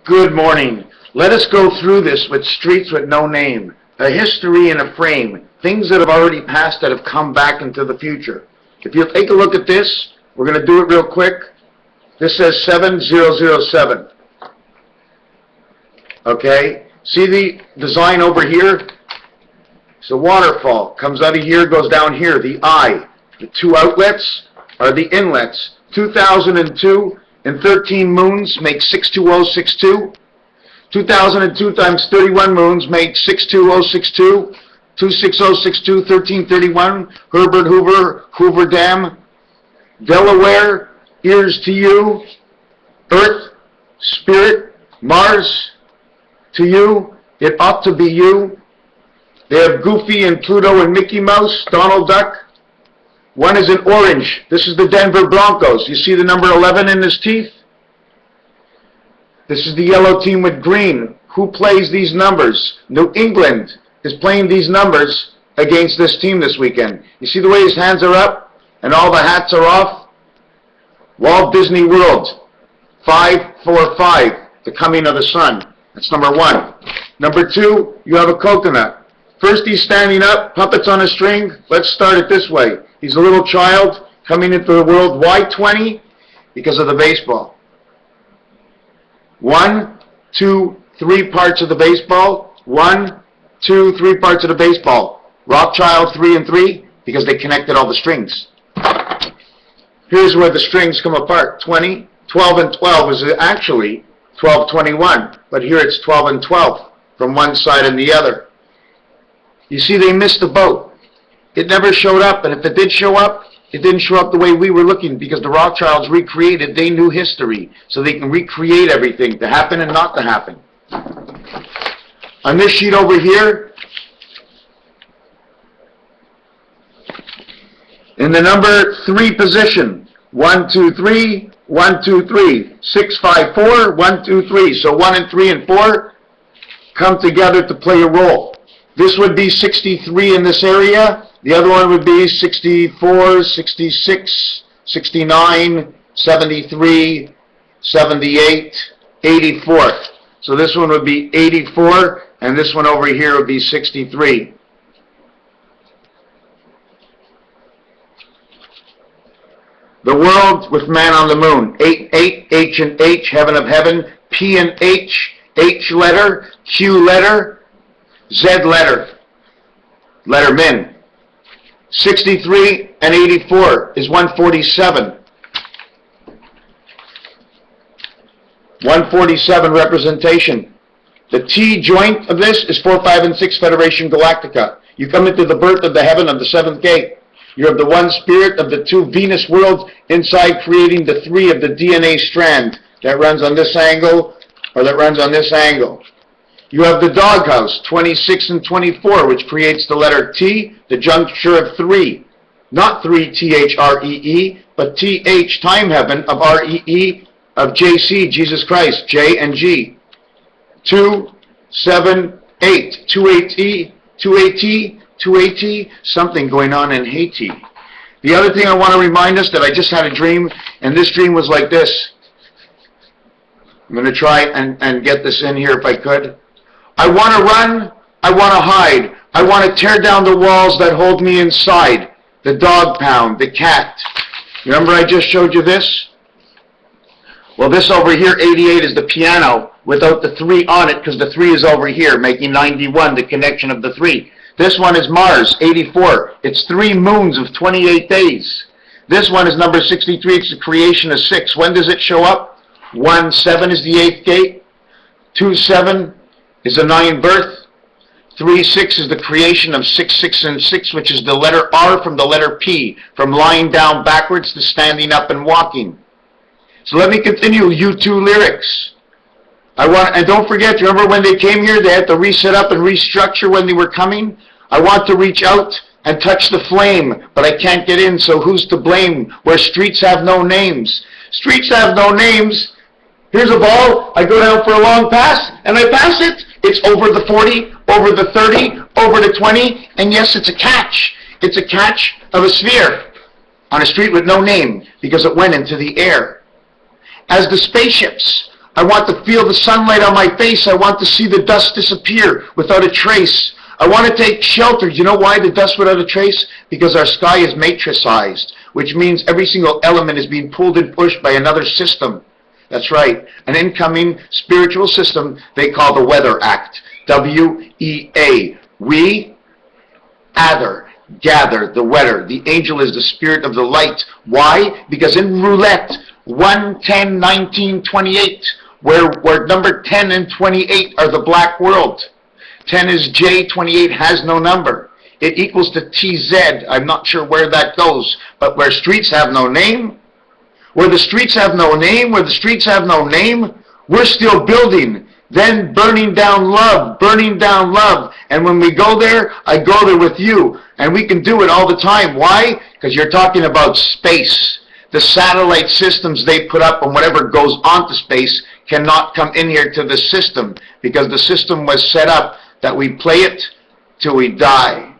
Good morning. Let us go through this with streets with no name, a history in a frame, things that have already passed that have come back into the future. If you take a look at this, we're going to do it real quick. This says 7007. Okay? See the design over here? It's a waterfall. Comes out of here, goes down here. The eye. The two outlets are the inlets. 2002 and 13 moons make 62062. 2002 times 31 moons make 62062. 26062, 1331. Herbert, Hoover, Hoover Dam. Delaware, ears to you. Earth, Spirit, Mars, to you. It ought to be you. They have Goofy and Pluto and Mickey Mouse, Donald Duck. One is in orange. This is the Denver Broncos. You see the number 11 in his teeth? This is the yellow team with green. Who plays these numbers? New England is playing these numbers against this team this weekend. You see the way his hands are up and all the hats are off? Walt Disney World, 545, the coming of the sun. That's number one. Number two, you have a coconut. First he's standing up, puppets on a string. Let's start it this way. He's a little child coming into the world. Why 20? Because of the baseball. 1, 2, 3 parts of the baseball. 1, 2, 3 parts of the baseball. Rothschild 3 and 3 because they connected all the strings. Here's where the strings come apart. 20, 12 and 12 is actually 12, 21. But here it's 12 and 12 from one side and the other. You see, they missed the boat. It never showed up, and if it did show up, it didn't show up the way we were looking because the Rothschilds recreated, they knew history, so they can recreate everything to happen and not to happen. On this sheet over here, in the number 3 position, 1, 2, 3, 1, 2, 3, 6, 5, 4, 1, 2, 3. So 1 and 3 and 4 come together to play a role. This would be 63 in this area. The other one would be 64, 66, 69, 73, 78, 84. So this one would be 84, and this one over here would be 63. The world with man on the moon. 8, 8, H and H, heaven of heaven. P and H, H letter, Q letter, Z letter, letterman. 63 and 84 is 147. 147 representation. The T joint of this is 4, 5, and 6 Federation Galactica. You come into the birth of the heaven of the 7th gate. You're of the one spirit of the 2 Venus worlds inside creating the 3 of the DNA strand that runs on this angle or that runs on this angle. You have the doghouse, 26 and 24, which creates the letter T, the juncture of 3. Not 3 T-H-R-E-E, but T-H, time heaven, of R-E-E, of J-C, Jesus Christ, J and G. 2, 7, 8, 2-8-T, 2-8-T, 2-8-T, something going on in Haiti. The other thing I want to remind us that I just had a dream, and this dream was like this. I'm going to try and get this in here if I could. I want to run, I want to hide, I want to tear down the walls that hold me inside. The dog pound, the cat. Remember I just showed you this? Well, this over here, 88, is the piano without the 3 on it because the 3 is over here, making 91, the connection of the 3. This one is Mars, 84. It's 3 moons of 28 days. This one is number 63. It's the creation of 6. When does it show up? 1, 7 is the 8th gate. 2, 7 is a 9 birth. 3, 6 is the creation of 6, 6, and 6, which is the letter R from the letter P, from lying down backwards to standing up and walking. So let me continue U2 lyrics. And don't forget, remember when they came here, they had to reset up and restructure when they were coming? I want to reach out and touch the flame, but I can't get in, so who's to blame? Where streets have no names. Streets have no names. Here's a ball, I go down for a long pass, and I pass it. It's over the 40, over the 30, over the 20, and yes, it's a catch. It's a catch of a sphere on a street with no name, because it went into the air. As the spaceships I want to feel the sunlight on my face. I want to see the dust disappear without a trace. I want to take shelter. You know why the dust without a trace? Because our sky is matrixized, which means every single element is being pulled and pushed by another system. That's right, an incoming spiritual system they call the Weather Act, W-E-A. We gather the weather. The angel is the spirit of the light. Why? Because in roulette, 1, 10, 19, 28, where number 10 and 28 are the black world. 10 is J, 28 has no number. It equals to TZ. I'm not sure where that goes, but where streets have no name, where the streets have no name, we're still building. Then burning down love. And when we go there, I go there with you. And we can do it all the time. Why? Because you're talking about space. The satellite systems they put up and whatever goes onto space cannot come in here to the system, because the system was set up that we play it till we die.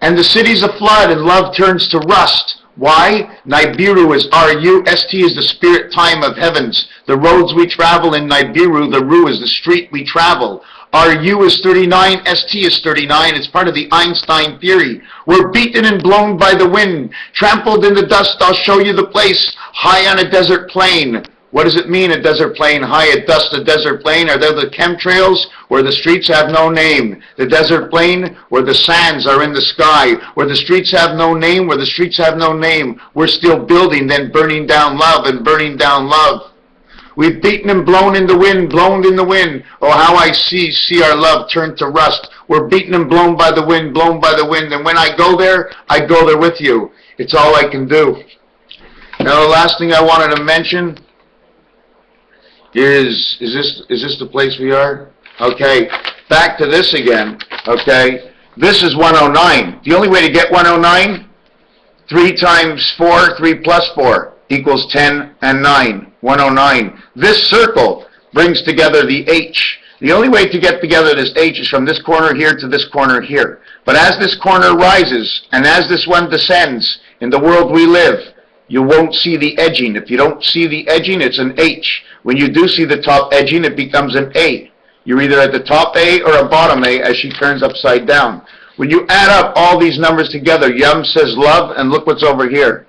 And the city's a flood and love turns to rust. Why? Nibiru is R-U, S-T is the spirit time of heavens. The roads we travel in Nibiru, the Ru is the street we travel. R-U is 39, S-T is 39. It's part of the Einstein theory. We're beaten and blown by the wind. Trampled in the dust, I'll show you the place. High on a desert plain. What does it mean, a desert plain? High at dust, a desert plain? Are there the chemtrails where the streets have no name? The desert plain where the sands are in the sky, where the streets have no name, We're still building, then burning down love and burning down love. We've beaten and blown in the wind, Oh, how I see our love turn to rust. We're beaten and blown by the wind, And when I go there with you. It's all I can do. Now the last thing I wanted to mention is this the place we are? Okay, back to this again, okay? This is 109. The only way to get 109, 3 times 4, 3 plus 4 equals 10 and 9, 109. This circle brings together the H. The only way to get together this H is from this corner here to this corner here. But as this corner rises, and as this one descends, in the world we live, you won't see the edging. If you don't see the edging, it's an H. When you do see the top edging, it becomes an A. You're either at the top A or a bottom A as she turns upside down. When you add up all these numbers together, Yum says love, and look what's over here.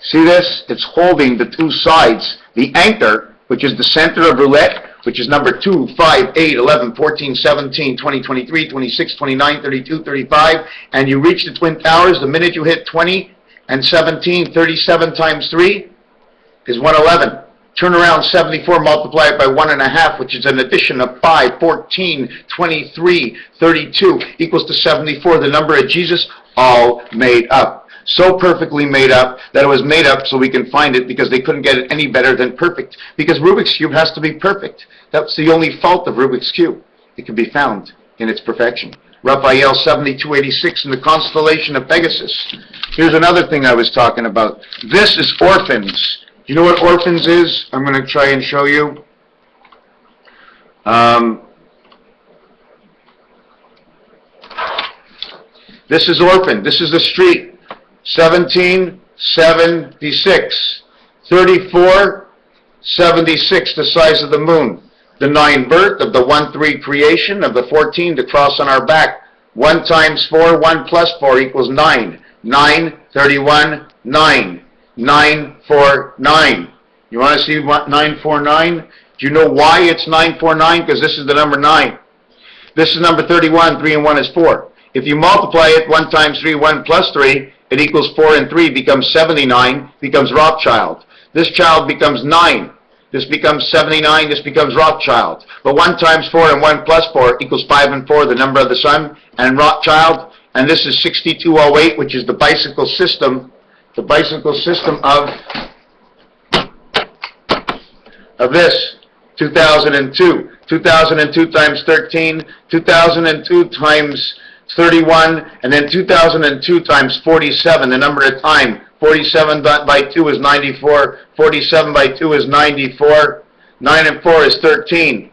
See this? It's holding the two sides. The anchor, which is the center of roulette, which is number 2, 5, 8, 11, 14, 17, 20, 23, 26, 29, 32, 35, and you reach the Twin Towers the minute you hit 20 and 17, 37 times 3 is 111. Turn around 74, multiply it by 1.5, which is an addition of 5, 14, 23, 32, equals to 74, the number of Jesus, all made up. So perfectly made up that it was made up so we can find it, because they couldn't get it any better than perfect. Because Rubik's Cube has to be perfect. That's the only fault of Rubik's Cube. It can be found in its perfection. Raphael 7286 in the constellation of Pegasus. Here's another thing I was talking about. This is orphans. Do you know what orphans is? I'm going to try and show you. This is orphan. This is the street. 1776. 3476, the size of the moon. The 9 birth of the 1-3 creation of the 14, the cross on our back. 1 times 4, 1 plus 4 equals 9. 9, 31, 9. 949. You want to see what 949? Do you know why it's 949? Because this is the number 9. This is number 31. 3 and 1 is 4. If you multiply it, 1 times 3, 1 plus 3, it equals 4 and 3, becomes 79, becomes Rothschild. This child becomes 9. This becomes 79, this becomes Rothschild. But 1 times 4 and 1 plus 4 equals 5 and 4, the number of the sun, and Rothschild. And this is 6208, which is the bicycle system. The bicycle system of this, 2002. 2002 times 13, 2002 times 31, and then 2002 times 47, the number of time. 47 by 2 is 94, 47 by 2 is 94, 9 and 4 is 13.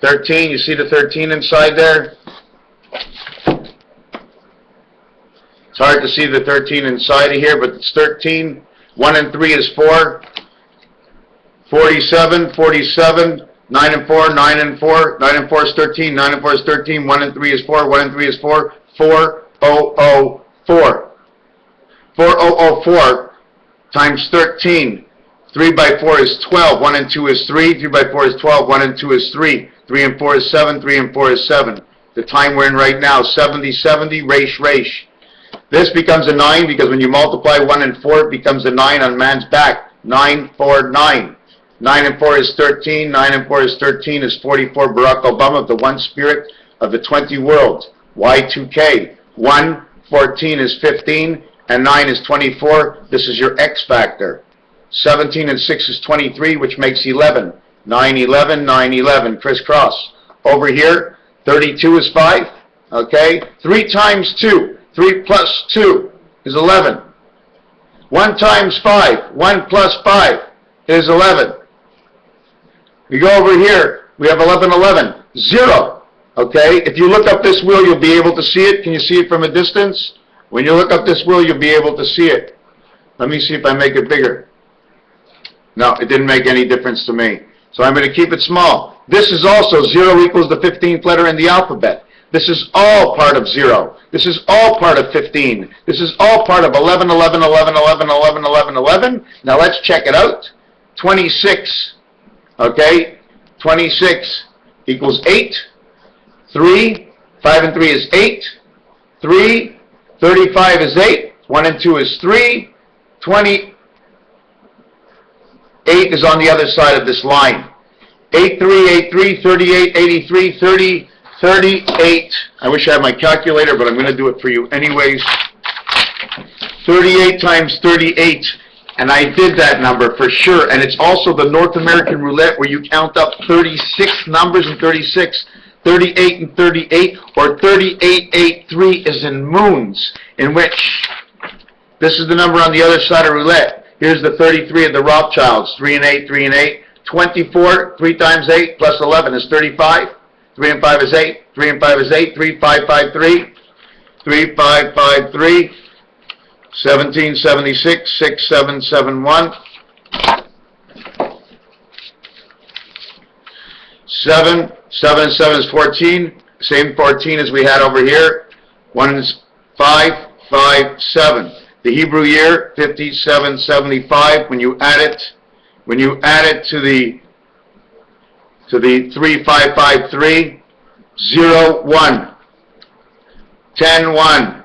13, you see the 13 inside there? It's hard to see the 13 inside of here, but it's 13. 1 and 3 is 4. 47, 47, 9 and 4, 9 and 4, 9 and 4 is 13, 9 and 4 is 13, 1 and 3 is 4, 1 and 3 is 4, 4004. 4004 times 13. 3 by 4 is 12, 1 and 2 is 3, 3 by 4 is 12, 1 and 2 is 3, 3 and 4 is 7, 3 and 4 is 7. The time we're in right now, 70, 70, resh. This becomes a 9 because when you multiply 1 and 4, it becomes a 9 on man's back. 9, 4, 9. 9 and 4 is 13, 9 and 4 is 13 is 44. Barack Obama, the one spirit of the 20 worlds. Y2K. 1, 14 is 15, and 9 is 24. This is your X factor. 17 and 6 is 23, which makes 11. 9, 11, 9, 11, crisscross. Over here, 32 is 5, okay? 3 times 2, 3 plus 2 is 11. 1 times 5, 1 plus 5 is 11. We go over here, we have 11, 11, 0, okay? If you look up this wheel, you'll be able to see it. Can you see it from a distance? When you look up this wheel, you'll be able to see it. Let me see if I make it bigger. No, it didn't make any difference to me. So I'm going to keep it small. This is also 0 equals the 15th letter in the alphabet. This is all part of 0. This is all part of 15. This is all part of 11, 11, 11, 11, 11, 11, 11. Now let's check it out. 26, okay? 26 equals 8. 3, 5 and 3 is 8. 3, 35 is 8. 1 and 2 is 3. 28 is on the other side of this line. 8, 3, 8, 3, 38, 83, 30, 38. I wish I had my calculator, but I'm going to do it for you anyways. 38 times 38. And I did that number for sure. And it's also the North American roulette where you count up 36 numbers and 36. 38 and 38, or 3883 is in moons, in which this is the number on the other side of roulette. Here's the 33 of the Rothschilds, 3 and 8, 3 and 8. 24, 3 times 8 plus 11 is 35. 3 and 5 is 8. 3 and 5 is 8. 3, 5, 5, 3. 3, 5, 5, 3. 17, 76. 6, 7, 7, 1. 7, 7 and 7 is 14. Same 14 as we had over here. 1 is 5, 5, 7. The Hebrew year, 5775. When you add it to the 3553, 0, 1, 10, 1,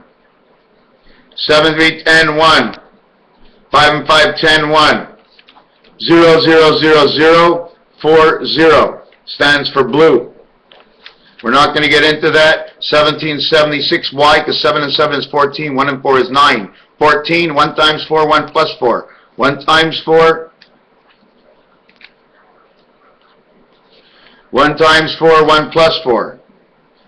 7, 3, 10, 1, 5 and 5, 10, 1, 0, 0, 0, 0, 4, 0. Stands for blue. We're not going to get into that. 1776, why? Because 7 and 7 is 14, 1 and 4 is 9. 14, 1 times 4, 1 plus 4. 1 times 4, 1 times 4, 1 plus 4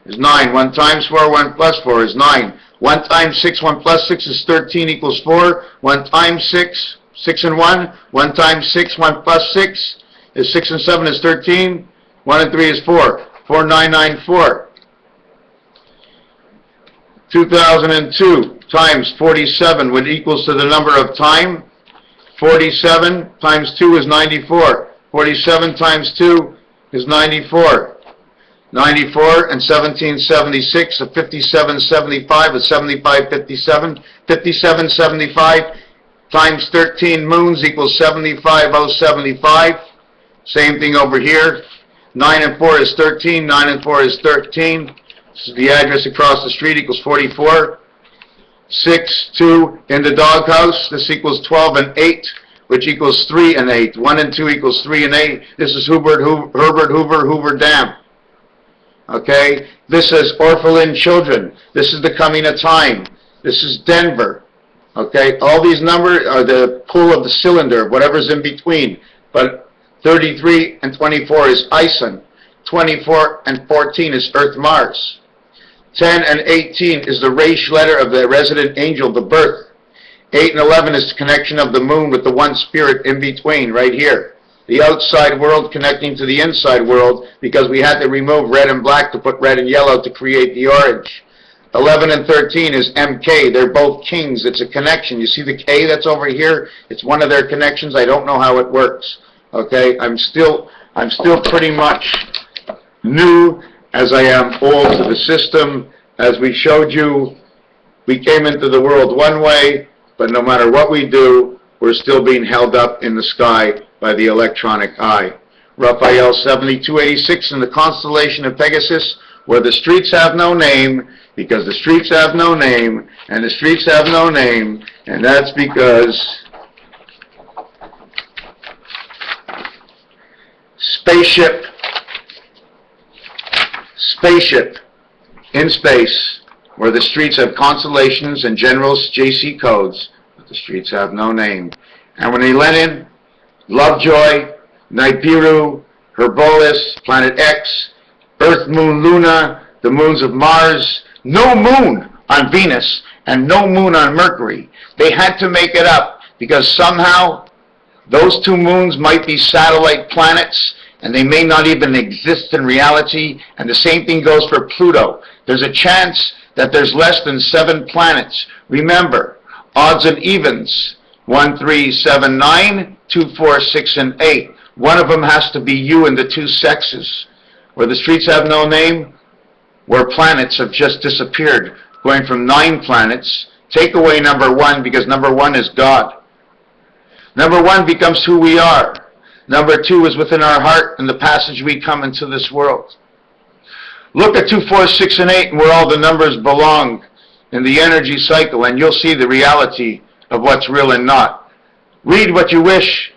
is 9. 1 times 4, 1 plus 4 is 9. 1 times 6, 1 plus 6 is 13 equals 4. 1 times 6, 6 and 1. 1 times 6, 1 plus 6 is 6 and 7 is 13. 1 and 3 is 4. 4994. 2002 times 47, which equals to the number of time. 47 times 2 is 94. 47 times 2 is 94. 94 and 1776 of 5775 is 7557. 5775 times 13 moons equals 75075. Same thing over here. 9 and 4 is 13. 9 and 4 is 13. This is the address across the street equals 44. 6, 2 in the doghouse. This equals 12 and 8, which equals 3 and 8. 1 and 2 equals 3 and 8. This is Herbert Hoover Dam. Okay? This is orphan children. This is the coming of time. This is Denver. Okay? All these numbers are the pull of the cylinder, whatever's in between. But 33 and 24 is Ison. 24 and 14 is Earth Mars. 10 and 18 is the Resh letter of the resident angel, the birth. 8 and 11 is the connection of the moon with the one spirit in between, right here. The outside world connecting to the inside world, because we had to remove red and black to put red and yellow to create the orange. 11 and 13 is MK. They're both kings. It's a connection. You see the K that's over here? It's one of their connections. I don't know how it works. Okay, I'm still pretty much new as I am old to the system. As we showed you, we came into the world one way, but no matter what we do, we're still being held up in the sky by the electronic eye. Raphael 7286 in the constellation of Pegasus, where the streets have no name, because the streets have no name, and the streets have no name, and that's because spaceship in space, where the streets have constellations and generals JC codes, but the streets have no name. And when Lenin, Lovejoy, Nibiru, Herbolis, Planet X, Earth, Moon, Luna, the moons of Mars, no moon on Venus, and no moon on Mercury. They had to make it up, because somehow those two moons might be satellite planets, and they may not even exist in reality, and the same thing goes for Pluto. There's a chance that there's less than 7 planets. Remember, odds and evens, 1, 3, 7, 9, 2, 4, 6, and 8. One of them has to be you in the two sexes. Where the streets have no name, where planets have just disappeared, going from 9 planets. Take away number 1, because number 1 is God. Number 1 becomes who we are. Number 2 is within our heart and the passage we come into this world. Look at 2, 4, 6, and 8 and where all the numbers belong in the energy cycle, and you'll see the reality of what's real and not. Read what you wish,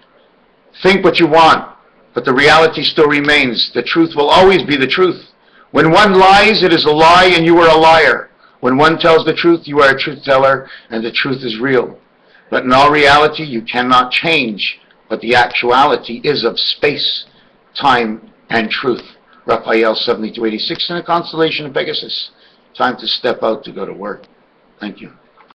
think what you want, but the reality still remains. The truth will always be the truth. When one lies, it is a lie, and you are a liar. When one tells the truth, you are a truth teller, and the truth is real. But in all reality, you cannot change what the actuality is of space, time, and truth. Raphael 7286 in the constellation of Pegasus. Time to step out to go to work. Thank you.